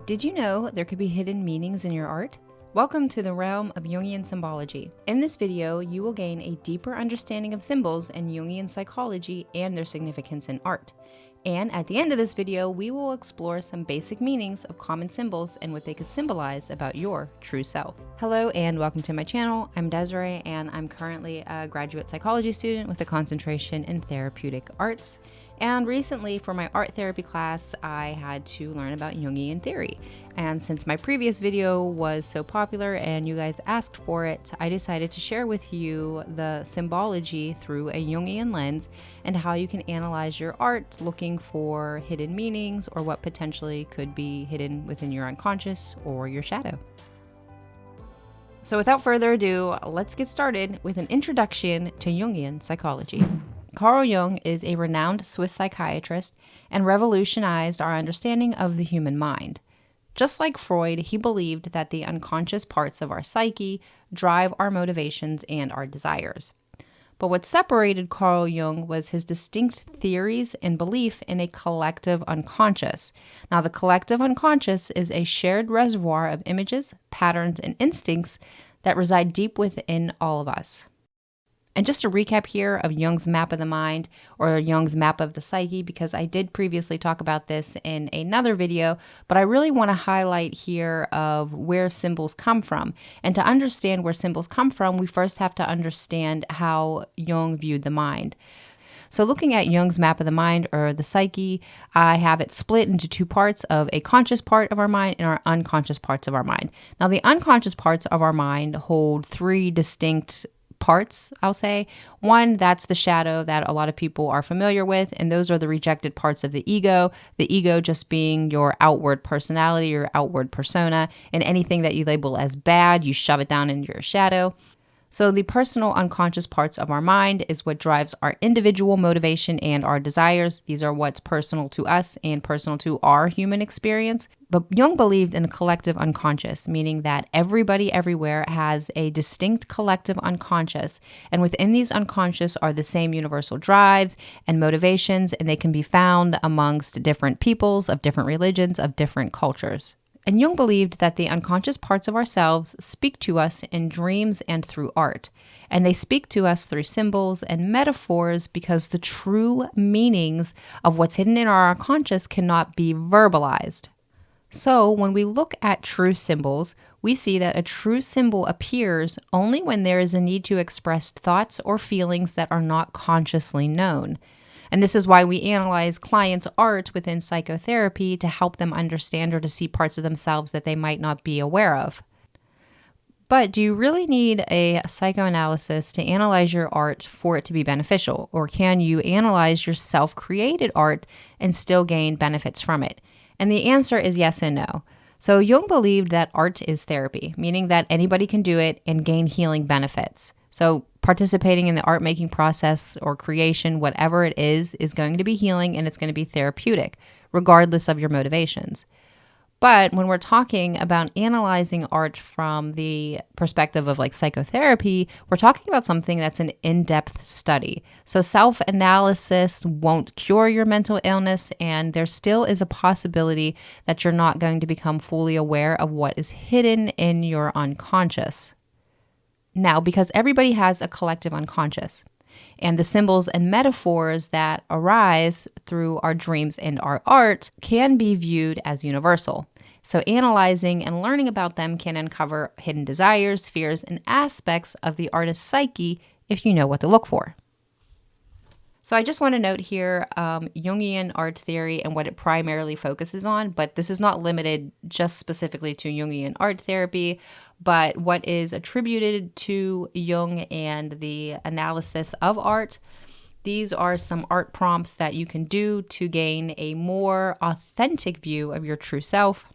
Did you know there could be hidden meanings in your art? Welcome to the realm of Jungian Symbology. In this video, you will gain a deeper understanding of symbols and Jungian psychology and their significance in art. And at the end of this video, we will explore some basic meanings of common symbols and what they could symbolize about your true self. Hello and welcome to my channel. I'm Desiree and I'm currently a graduate psychology student with a concentration in therapeutic arts. And recently for my art therapy class, I had to learn about Jungian theory. And since my previous video was so popular and you guys asked for it, I decided to share with you the symbology through a Jungian lens and how you can analyze your art looking for hidden meanings or what potentially could be hidden within your unconscious or your shadow. So without further ado, let's get started with an introduction to Jungian psychology. Carl Jung is a renowned Swiss psychiatrist and revolutionized our understanding of the human mind. Just like Freud, he believed that the unconscious parts of our psyche drive our motivations and our desires. But what separated Carl Jung was his distinct theories and belief in a collective unconscious. Now, the collective unconscious is a shared reservoir of images, patterns, and instincts that reside deep within all of us. And just a recap here of Jung's map of the mind or Jung's map of the psyche, because I did previously talk about this in another video, but I really want to highlight here of where symbols come from. And to understand where symbols come from, we first have to understand how Jung viewed the mind. So looking at Jung's map of the mind or the psyche, I have it split into two parts of a conscious part of our mind and our unconscious parts of our mind. Now the unconscious parts of our mind hold three distinct parts, I'll say. One, that's the shadow that a lot of people are familiar with, and those are the rejected parts of the ego just being your outward personality, your outward persona, and anything that you label as bad, you shove it down into your shadow. So the personal unconscious parts of our mind is what drives our individual motivation and our desires. These are what's personal to us and personal to our human experience. But Jung believed in a collective unconscious, meaning that everybody everywhere has a distinct collective unconscious. And within these unconscious are the same universal drives and motivations, and they can be found amongst different peoples of different religions, of different cultures. And Jung believed that the unconscious parts of ourselves speak to us in dreams and through art. And they speak to us through symbols and metaphors because the true meanings of what's hidden in our unconscious cannot be verbalized. So when we look at true symbols, we see that a true symbol appears only when there is a need to express thoughts or feelings that are not consciously known. And this is why we analyze clients' art within psychotherapy to help them understand or to see parts of themselves that they might not be aware of. But do you really need a psychoanalysis to analyze your art for it to be beneficial? Or can you analyze your self-created art and still gain benefits from it? And the answer is yes and no. So Jung believed that art is therapy, meaning that anybody can do it and gain healing benefits. So participating in the art making process or creation, whatever it is going to be healing and it's going to be therapeutic, regardless of your motivations. But when we're talking about analyzing art from the perspective of like psychotherapy, we're talking about something that's an in-depth study. So self-analysis won't cure your mental illness, and there still is a possibility that you're not going to become fully aware of what is hidden in your unconscious. Now, because everybody has a collective unconscious, and the symbols and metaphors that arise through our dreams and our art can be viewed as universal. So analyzing and learning about them can uncover hidden desires, fears, and aspects of the artist's psyche if you know what to look for. So I just want to note here Jungian art theory and what it primarily focuses on, but this is not limited just specifically to Jungian art therapy, but what is attributed to Jung and the analysis of art. These are some art prompts that you can do to gain a more authentic view of your true self.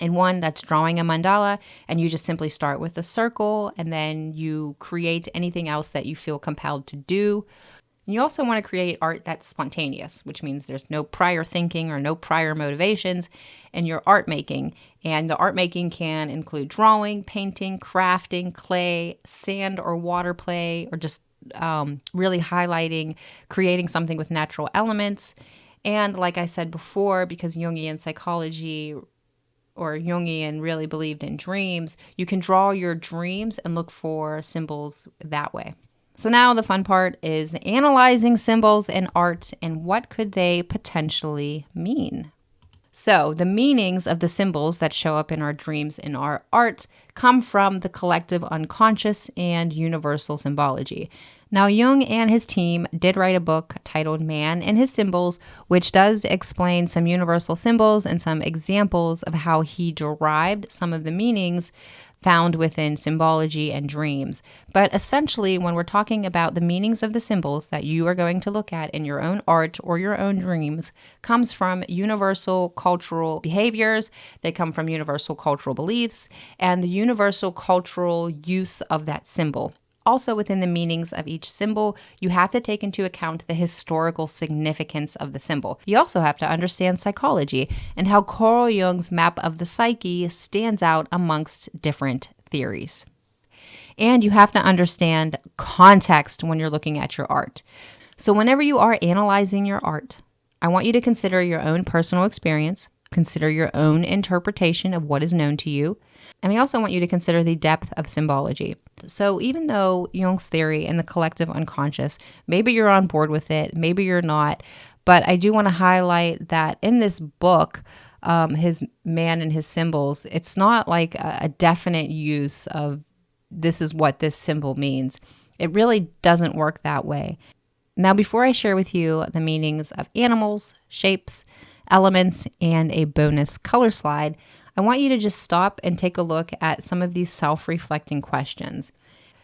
And one that's drawing a mandala, and you just simply start with a circle, and then you create anything else that you feel compelled to do. You also want to create art that's spontaneous, which means there's no prior thinking or no prior motivations in your art making. And the art making can include drawing, painting, crafting, clay, sand or water play, or just really highlighting, creating something with natural elements. And like I said before, because Jungian psychology or Jungian really believed in dreams, you can draw your dreams and look for symbols that way. So now the fun part is analyzing symbols in art and what could they potentially mean. So the meanings of the symbols that show up in our dreams in our art come from the collective unconscious and universal symbology. Now, Jung and his team did write a book titled Man and His Symbols, which does explain some universal symbols and some examples of how he derived some of the meanings found within symbology and dreams. But essentially, when we're talking about the meanings of the symbols that you are going to look at in your own art or your own dreams, comes from universal cultural behaviors, they come from universal cultural beliefs, and the universal cultural use of that symbol. Also, within the meanings of each symbol, you have to take into account the historical significance of the symbol. You also have to understand psychology and how Carl Jung's map of the psyche stands out amongst different theories. And you have to understand context when you're looking at your art. So whenever you are analyzing your art, I want you to consider your own personal experience, consider your own interpretation of what is known to you, and I also want you to consider the depth of symbology. So even though Jung's theory and the collective unconscious, maybe you're on board with it, maybe you're not, but I do want to highlight that in this book, his Man and His Symbols, it's not like a definite use of this is what this symbol means. It really doesn't work that way. Now, before I share with you the meanings of animals, shapes, elements, and a bonus color slide, I want you to just stop and take a look at some of these self-reflecting questions.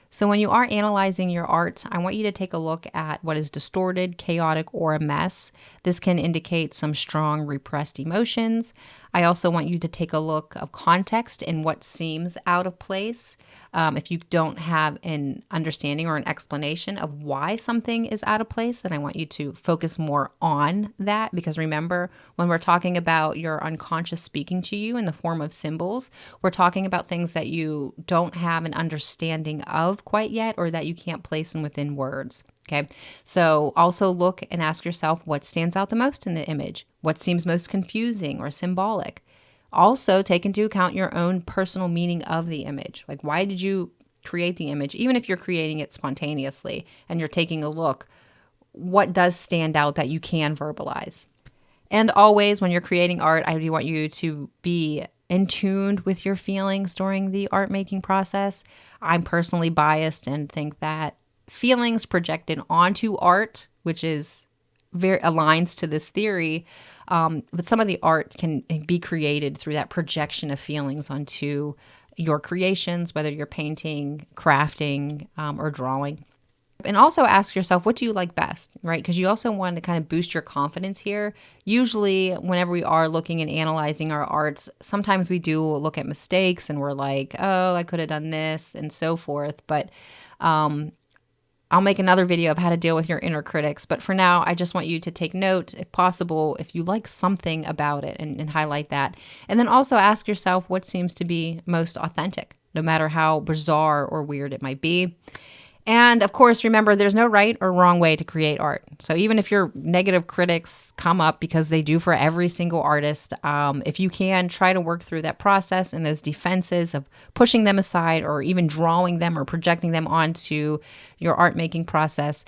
So when you are analyzing your art, I want you to take a look at what is distorted, chaotic, or a mess. This can indicate some strong repressed emotions. I also want you to take a look of context and what seems out of place. If you don't have an understanding or an explanation of why something is out of place, then I want you to focus more on that. Because remember, when we're talking about your unconscious speaking to you in the form of symbols, we're talking about things that you don't have an understanding of quite yet, or that you can't place in within words. Okay, so also look and ask yourself what stands out the most in the image, what seems most confusing or symbolic. Also, take into account your own personal meaning of the image. Like, why did you create the image? Even if you're creating it spontaneously and you're taking a look, what does stand out that you can verbalize? And always, when you're creating art, I do want you to be in tune with your feelings during the art making process. I'm personally biased and think that feelings projected onto art, which is very aligns to this theory, but some of the art can be created through that projection of feelings onto your creations, whether you're painting, crafting, or drawing. And also ask yourself, what do you like best, right? Because you also want to kind of boost your confidence here. Usually, whenever we are looking and analyzing our arts, sometimes we do look at mistakes and we're like, oh, I could have done this and so forth. But I'll make another video of how to deal with your inner critics. But for now, I just want you to take note, if possible, if you like something about it and highlight that. And then also ask yourself what seems to be most authentic, no matter how bizarre or weird it might be. And of course, remember, there's no right or wrong way to create art. So even if your negative critics come up, because they do for every single artist, if you can, try to work through that process and those defenses of pushing them aside or even drawing them or projecting them onto your art making process.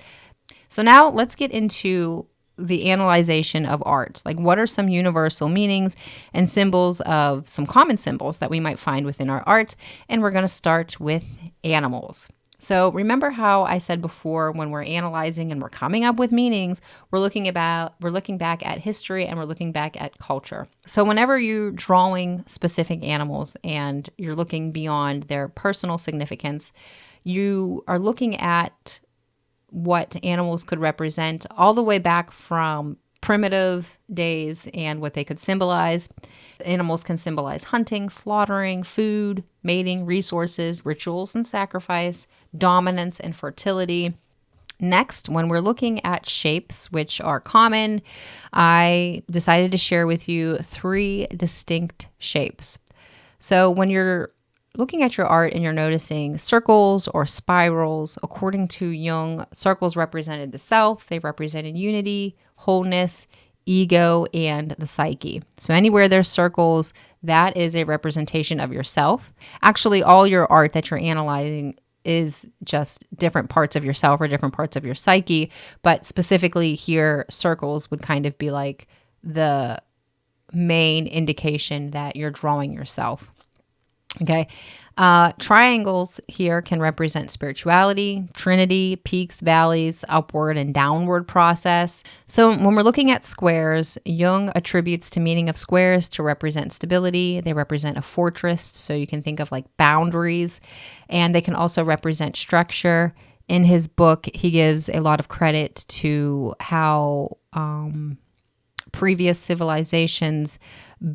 So now let's get into the analyzation of art. Like, what are some universal meanings and symbols of some common symbols that we might find within our art? And we're going to start with animals. So remember how I said before, when we're analyzing and we're coming up with meanings, we're looking back at history and we're looking back at culture. So whenever you're drawing specific animals and you're looking beyond their personal significance, you are looking at what animals could represent all the way back from primitive days and what they could symbolize. Animals can symbolize hunting, slaughtering, food, mating, resources, rituals and sacrifice, dominance and fertility. Next, when we're looking at shapes, which are common, I decided to share with you 3 distinct shapes. So when you're looking at your art and you're noticing circles or spirals, according to Jung, circles represented the self, they represented unity, wholeness, ego and the psyche. So anywhere there's circles, that is a representation of yourself. Actually, all your art that you're analyzing is just different parts of yourself or different parts of your psyche. But specifically here, circles would kind of be like the main indication that you're drawing yourself. Okay. Triangles here can represent spirituality, trinity, peaks, valleys, upward and downward process. So when we're looking at squares, Jung attributes the meaning of squares to represent stability. They represent a fortress. So you can think of like boundaries, and they can also represent structure. In his book, he gives a lot of credit to how previous civilizations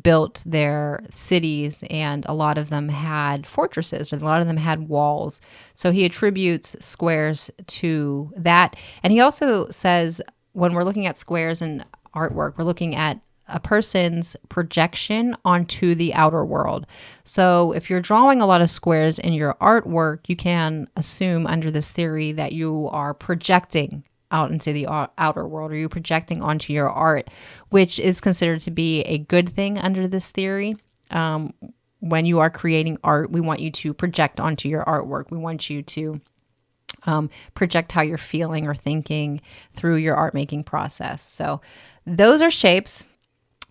built their cities, and a lot of them had fortresses, or a lot of them had walls. So he attributes squares to that. And he also says when we're looking at squares in artwork, we're looking at a person's projection onto the outer world. So if you're drawing a lot of squares in your artwork, you can assume under this theory that you are projecting out into the outer world, or you're projecting onto your art, which is considered to be a good thing under this theory. When you are creating art, we want you to project onto your artwork. We want you to project how you're feeling or thinking through your art making process. So those are shapes.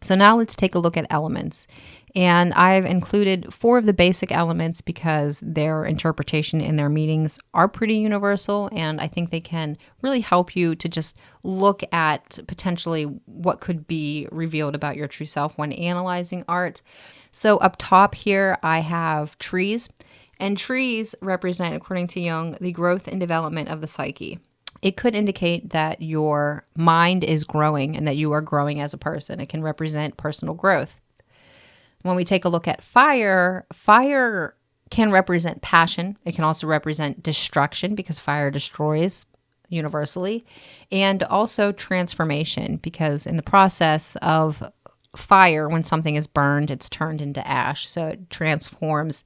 So now let's take a look at elements. And I've included 4 of the basic elements because their interpretation and their meanings are pretty universal. And I think they can really help you to just look at potentially what could be revealed about your true self when analyzing art. So up top here, I have trees. And trees represent, according to Jung, the growth and development of the psyche. It could indicate that your mind is growing and that you are growing as a person. It can represent personal growth. When we take a look at fire, fire can represent passion. It can also represent destruction because fire destroys universally, and also transformation because in the process of fire, when something is burned, it's turned into ash. So it transforms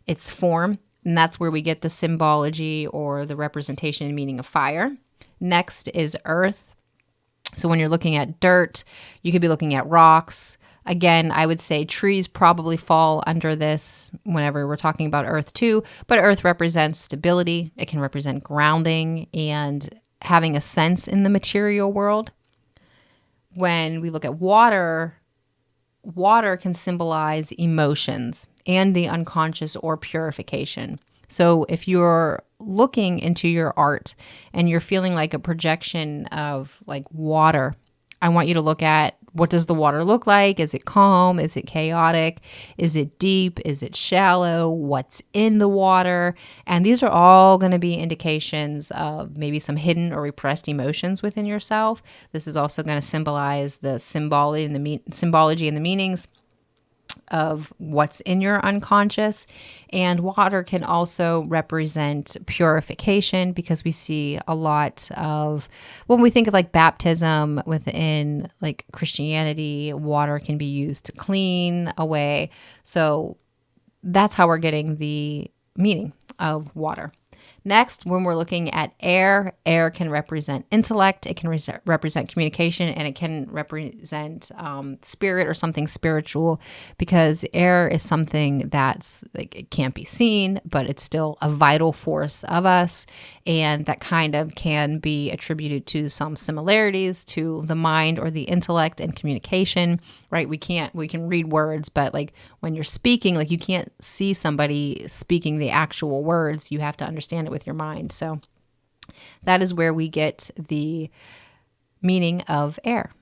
its form, and that's where we get the symbology or the representation and meaning of fire. Next is earth. So when you're looking at dirt, you could be looking at rocks. Again, I would say trees probably fall under this whenever we're talking about earth too, but earth represents stability. It can represent grounding and having a sense in the material world. When we look at water, water can symbolize emotions and the unconscious or purification. So if you're looking into your art and you're feeling like a projection of like water, I want you to look at, what does the water look like? Is it calm? Is it chaotic? Is it deep? Is it shallow? What's in the water? And these are all going to be indications of maybe some hidden or repressed emotions within yourself. This is also going to symbolize the symbology and the meanings of what's in your unconscious. And water can also represent purification because we see a lot of, when we think of like baptism within like Christianity, water can be used to clean away. So that's how we're getting the meaning of water. Next, when we're looking at air, air can represent intellect, it can represent communication, and it can represent spirit or something spiritual, because air is something that's like, it can't be seen, but it's still a vital force of us, and that kind of can be attributed to some similarities to the mind or the intellect and communication, right? We can read words, but like when you're speaking, like you can't see somebody speaking the actual words. You have to understand it with your mind. So that is where we get the meaning of air.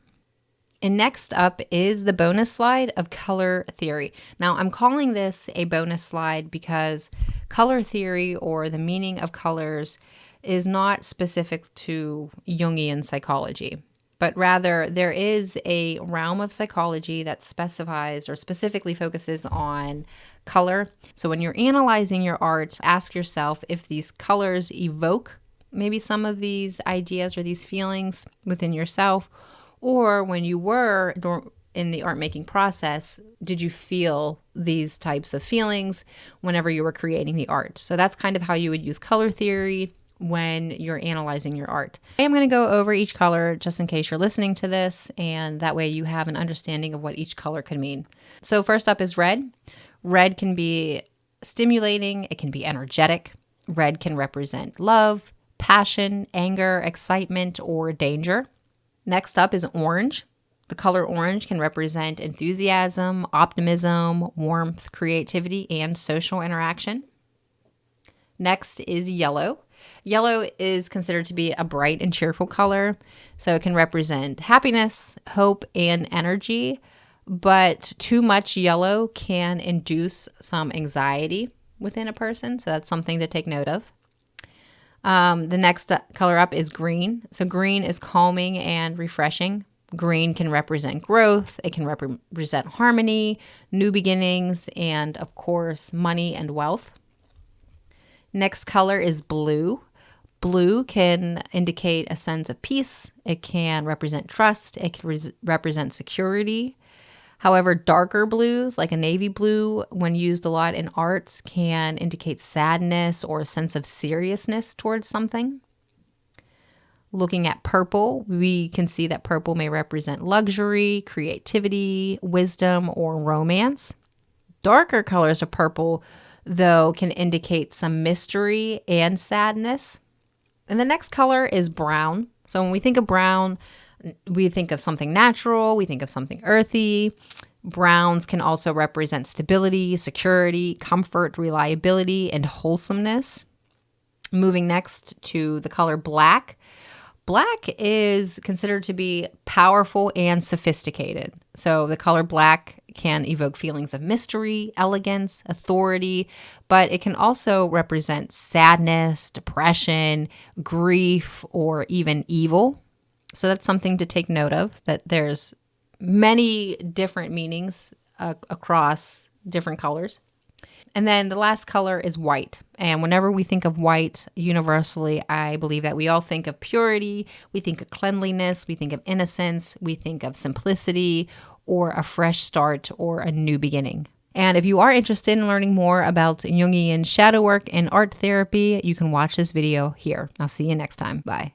And next up is the bonus slide of color theory. Now, I'm calling this a bonus slide because color theory, or the meaning of colors, is not specific to Jungian psychology, but rather there is a realm of psychology that specifies or specifically focuses on color. So when you're analyzing your art, ask yourself if these colors evoke maybe some of these ideas or these feelings within yourself, or when you were in the art making process, did you feel these types of feelings whenever you were creating the art? So that's kind of how you would use color theory when you're analyzing your art. I'm going to go over each color just in case you're listening to this, and that way you have an understanding of what each color could mean. So first up is red. Red can be stimulating, it can be energetic. Red can represent love, passion, anger, excitement, or danger. Next up is orange. The color orange can represent enthusiasm, optimism, warmth, creativity, and social interaction. Next is yellow. Yellow is considered to be a bright and cheerful color, so it can represent happiness, hope, and energy, but too much yellow can induce some anxiety within a person, so that's something to take note of. The next color up is green. So green is calming and refreshing. Green can represent growth, it can represent harmony, new beginnings, and of course, money and wealth. Next color is blue. Blue can indicate a sense of peace. It can represent trust. It can represent security. However, darker blues, like a navy blue, when used a lot in arts, can indicate sadness or a sense of seriousness towards something. Looking at purple, we can see that purple may represent luxury, creativity, wisdom, or romance. Darker colors of purple, though, can indicate some mystery and sadness. And the next color is brown. So when we think of brown, we think of something natural, we think of something earthy. Browns can also represent stability, security, comfort, reliability, and wholesomeness. Moving next to the color black. Black is considered to be powerful and sophisticated. So the color black can evoke feelings of mystery, elegance, authority, but it can also represent sadness, depression, grief, or even evil. So that's something to take note of, that there's many different meanings across different colors. And then the last color is white. And whenever we think of white, universally, I believe that we all think of purity, we think of cleanliness, we think of innocence, we think of simplicity, or a fresh start, or a new beginning. And if you are interested in learning more about Jungian shadow work and art therapy, you can watch this video here. I'll see you next time. Bye.